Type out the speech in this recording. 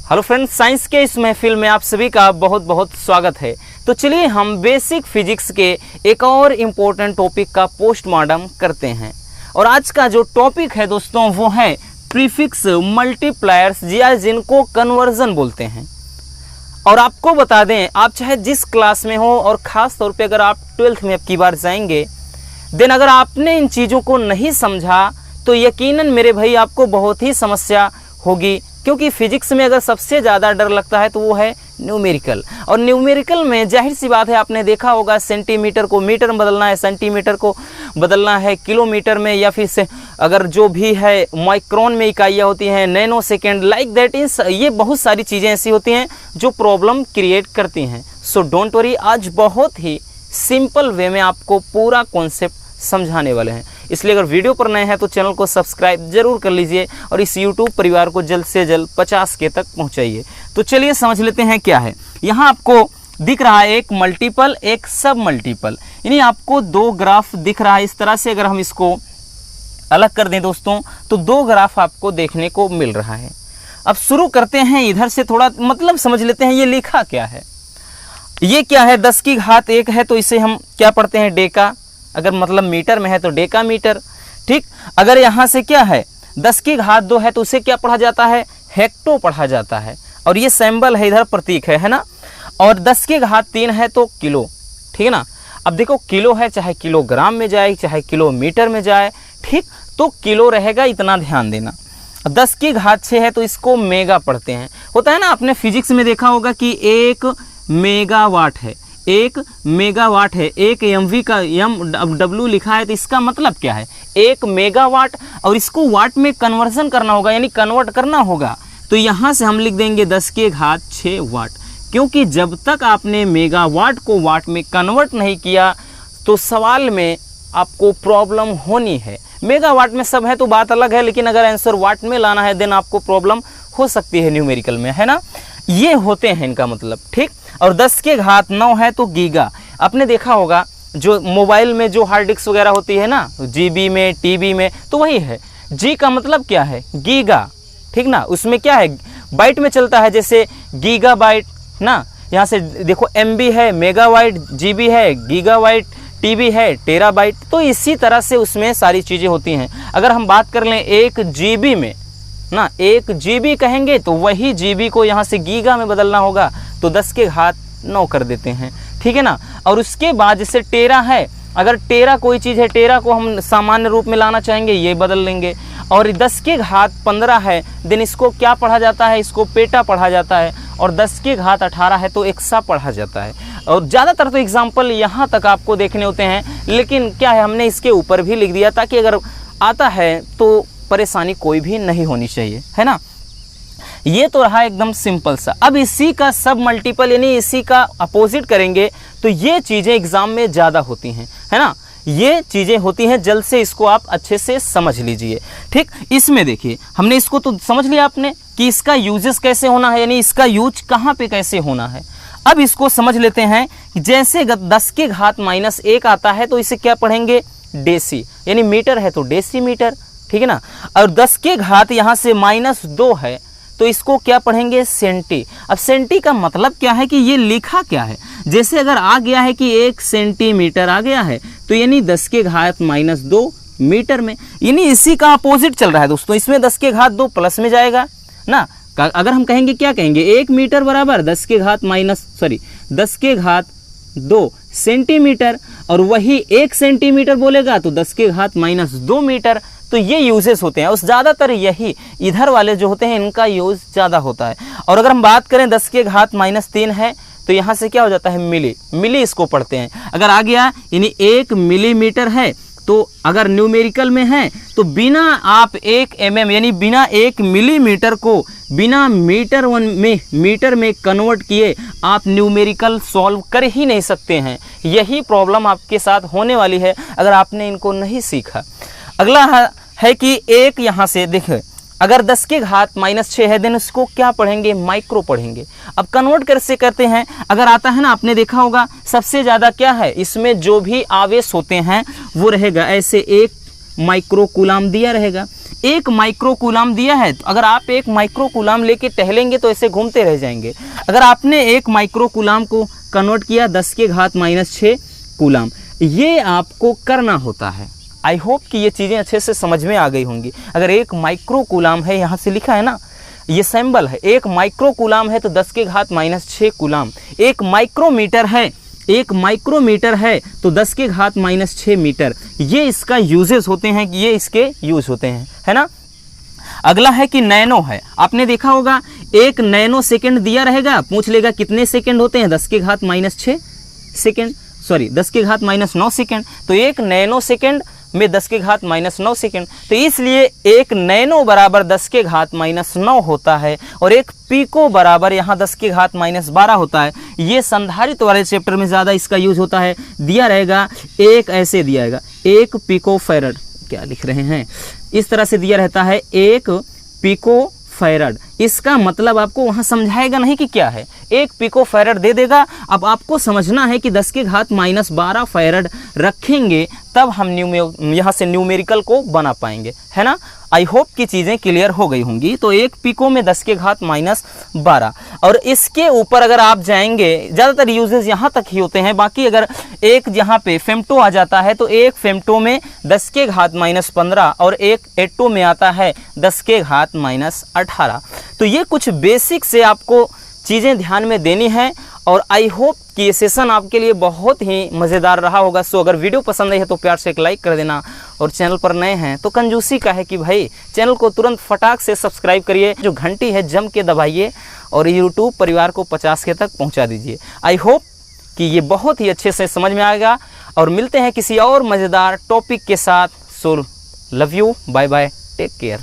Hello friends, science के इस महफिल में आप सभी का बहुत बहुत स्वागत है। तो चलिए हम बेसिक फिजिक्स के एक और इम्पोर्टेंट टॉपिक का पोस्टमार्टम करते हैं। और आज का जो टॉपिक है दोस्तों वो है प्रीफिक्स मल्टीप्लायर्स, या जिनको कन्वर्जन बोलते हैं। और आपको बता दें, आप चाहे जिस क्लास में हो और ख़ास तौर पे अगर आप 12th में अब की बार जाएंगे, देन अगर आपने इन चीज़ों को नहीं समझा तो यकीनन मेरे भाई आपको बहुत ही समस्या होगी। क्योंकि फिजिक्स में अगर सबसे ज़्यादा डर लगता है तो वो है न्यूमेरिकल। और न्यूमेरिकल में जाहिर सी बात है, आपने देखा होगा सेंटीमीटर को मीटर में बदलना है, सेंटीमीटर को बदलना है किलोमीटर में, या फिर से अगर जो भी है माइक्रोन में इकाइयाँ होती हैं, nano second, like that is ये बहुत सारी चीज़ें ऐसी होती हैं जो प्रॉब्लम क्रिएट करती हैं। सो डोंट वरी, आज बहुत ही सिंपल वे में आपको पूरा कॉन्सेप्ट समझाने वाले हैं। इसलिए अगर वीडियो पर नए हैं तो चैनल को सब्सक्राइब जरूर कर लीजिए और इस यूट्यूब परिवार को जल्द से जल्द 50K तक पहुंचाइए। तो चलिए समझ लेते हैं क्या है। यहाँ आपको दिख रहा है एक मल्टीपल, एक सब मल्टीपल, यानी आपको दो ग्राफ दिख रहा है। इस तरह से अगर हम इसको अलग कर दें दोस्तों तो दो ग्राफ आपको देखने को मिल रहा है। अब शुरू करते हैं इधर से, थोड़ा मतलब समझ लेते हैं ये लिखा क्या है। ये क्या है, 10 की घात 1 है तो इसे हम क्या पढ़ते हैं, डेका। अगर मतलब मीटर में है तो डेका मीटर, ठीक। अगर यहाँ से क्या है 10 की घात 2 है तो उसे क्या पढ़ा जाता है, हेक्टो पढ़ा जाता है। और ये सिंबल है, इधर प्रतीक है ना। और 10 की घात 3 है तो किलो, ठीक है ना। अब देखो किलो है, चाहे किलोग्राम में जाए चाहे किलोमीटर में जाए, ठीक, तो किलो रहेगा, इतना ध्यान देना। 10 की घात 6 है तो इसको मेगा पढ़ते हैं। होता है ना, आपने फिजिक्स में देखा होगा कि 1 मेगावाट है, 1 मेगावाट है, 1 MV का MW लिखा है तो इसका मतलब क्या है, 1 मेगावाट। और इसको वाट में कन्वर्जन करना होगा, यानी कन्वर्ट करना होगा। तो यहाँ से हम लिख देंगे 10 की घात 6 वाट। क्योंकि जब तक आपने मेगावाट को वाट में कन्वर्ट नहीं किया तो सवाल में आपको प्रॉब्लम होनी है। मेगावाट में सब है तो बात अलग है, लेकिन अगर आंसर वाट में लाना है देन आपको प्रॉब्लम हो सकती है न्यूमेरिकल में, है ना। ये होते हैं इनका मतलब, ठीक। और 10 की घात 9 है तो गीगा। आपने देखा होगा जो मोबाइल में जो हार्ड डिस्क वगैरह होती है ना, GB में, TB में, तो वही है। G का मतलब क्या है, गीगा, ठीक ना। उसमें क्या है, बाइट में चलता है, जैसे गीगाबाइट ना। यहाँ से देखो MB है, मेगाबाइट, GB है, गीगाबाइट, TB है, टेराबाइट। तो इसी तरह से उसमें सारी चीज़ें होती हैं। अगर हम बात कर लें 1 GB में ना, 1 GB कहेंगे तो वही GB को यहाँ से गीगा में बदलना होगा, तो 10 के घात 9 कर देते हैं, ठीक है ना। और उसके बाद जैसे टेरा है, अगर टेरा कोई चीज़ है, टेरा को हम सामान्य रूप में लाना चाहेंगे, ये बदल लेंगे। और 10 के घात 15 है, देन इसको क्या पढ़ा जाता है, इसको पेटा पढ़ा जाता है। और 10 के घात 18 है तो एक्सा पढ़ा जाता है। और ज़्यादातर तो एग्जाम्पल यहाँ तक आपको देखने होते हैं, लेकिन क्या है, हमने इसके ऊपर भी लिख दिया ताकि अगर आता है तो परेशानी कोई भी नहीं होनी चाहिए, है ना। ये तो रहा एकदम सिंपल सा। अब इसी का सब मल्टीपल, यानी इसी का अपोजिट करेंगे तो ये चीज़ें एग्जाम में ज़्यादा होती हैं, है ना। ये चीज़ें होती हैं, जल्द से इसको आप अच्छे से समझ लीजिए, ठीक। इसमें देखिए, हमने इसको तो समझ लिया आपने कि इसका यूजेस कैसे होना है, यानी इसका यूज कहाँ पे कैसे होना है। अब इसको समझ लेते हैं कि जैसे 10 के घात -1 आता है तो इसे क्या पढ़ेंगे, डेसी, यानी मीटर है तो डेसीमीटर, ठीक है ना। और 10 के घात यहाँ से -2 है तो इसको क्या पढ़ेंगे, सेंटी। अब सेंटी का मतलब क्या है कि ये लिखा क्या है। जैसे अगर आ गया है कि 1 सेंटीमीटर आ गया है तो यानी 10 के घात -2 मीटर में, यानी इसी का अपोजिट चल रहा है दोस्तों। इसमें 10 के घात 2 प्लस में जाएगा ना। अगर हम कहेंगे, क्या कहेंगे, 1 मीटर बराबर 10 के घात 2 सेंटीमीटर। और वही 1 सेंटीमीटर बोलेगा तो 10 के घात -2 मीटर। तो ये यूजेस होते हैं, उस ज़्यादातर यही इधर वाले जो होते हैं इनका यूज़ ज़्यादा होता है। और अगर हम बात करें 10 के घात -3 है तो यहाँ से क्या हो जाता है, मिली इसको पढ़ते हैं। अगर आ गया यानी 1 मिलीमीटर है तो अगर न्यूमेरिकल में है तो बिना आप 1 mm यानी बिना 1 मिलीमीटर को बिना मीटर में कन्वर्ट किए आप न्यूमेरिकल सॉल्व कर ही नहीं सकते हैं। यही प्रॉब्लम आपके साथ होने वाली है अगर आपने इनको नहीं सीखा। अगला है कि एक यहाँ से देखिए, अगर 10 के घात -6 है देन उसको क्या पढ़ेंगे, माइक्रो पढ़ेंगे। अब कन्वर्ट कैसे करते हैं, अगर आता है ना, आपने देखा होगा सबसे ज़्यादा क्या है, इसमें जो भी आवेश होते हैं वो रहेगा ऐसे 1 माइक्रो कूलाम दिया रहेगा। 1 माइक्रोकूलाम दिया है। तो अगर आप 1 माइक्रोकूलाम लेके टहलेंगे तो ऐसे घूमते रह जाएंगे। अगर आपने 1 माइक्रोकूलाम को कन्वर्ट किया 10⁻⁻6 कूलाम, ये आपको करना होता है। आई होप कि ये चीज़ें अच्छे से समझ में आ गई होंगी। अगर 1 माइक्रोकूलाम है, यहाँ से लिखा है ना, ये सिंबल है, 1 माइक्रोकूलाम है तो 10⁻⁻6 कूलाम। 1 माइक्रोमीटर है, 1 माइक्रोमीटर है तो 10⁻⁻6 मीटर। ये इसका यूजेस होते हैं, ये इसके यूज होते हैं, है ना। अगला है कि नैनो है। आपने देखा होगा 1 नैनो सेकेंड दिया रहेगा, पूछ लेगा कितने सेकेंड होते हैं, 10⁻⁻6 सेकेंड, सॉरी 10⁻⁹ सेकेंड। तो 1 नैनो सेकेंड में 10⁻⁹ सेकेंड, तो इसलिए 1 नैनो बराबर 10⁻⁹ होता है और 1 पीको बराबर यहाँ 10⁻⁻12 होता है। ये संधारित्र वाले चैप्टर में ज़्यादा इसका यूज होता है। दिया रहेगा एक ऐसे दिया रहेगा 1 पिको फैरड, क्या लिख रहे हैं, इस तरह से दिया रहता है 1 पिको फैरड। इसका मतलब आपको वहाँ समझाएगा नहीं कि क्या है, 1 पिको फैरड दे देगा। अब आपको समझना है कि 10⁻⁻12 फैरड रखेंगे तब हम यहाँ से न्यूमेरिकल को बना पाएंगे, है ना। आई होप कि चीज़ें क्लियर हो गई होंगी। तो 1 पिको में 10⁻⁻12, और इसके ऊपर अगर आप जाएंगे, ज़्यादातर यूजेस यहाँ तक ही होते हैं। बाकी अगर एक यहाँ पे फेम्टो आ जाता है तो 1 फेम्टो में 10⁻⁻15 और 1 एटो में आता है 10⁻⁻18। तो ये कुछ बेसिक से आपको चीज़ें ध्यान में देनी है। और आई होप कि ये सेशन आपके लिए बहुत ही मज़ेदार रहा होगा। सो अगर वीडियो पसंद आई है तो प्यार से एक लाइक कर देना, और चैनल पर नए हैं तो कंजूसी का है कि भाई चैनल को तुरंत फटाक से सब्सक्राइब करिए, जो घंटी है जम के दबाइए, और यूट्यूब परिवार को 50 के तक पहुंचा दीजिए। आई होप कि ये बहुत ही अच्छे से समझ में आएगा, और मिलते हैं किसी और मज़ेदार टॉपिक के साथ। So love you, bye bye, take care.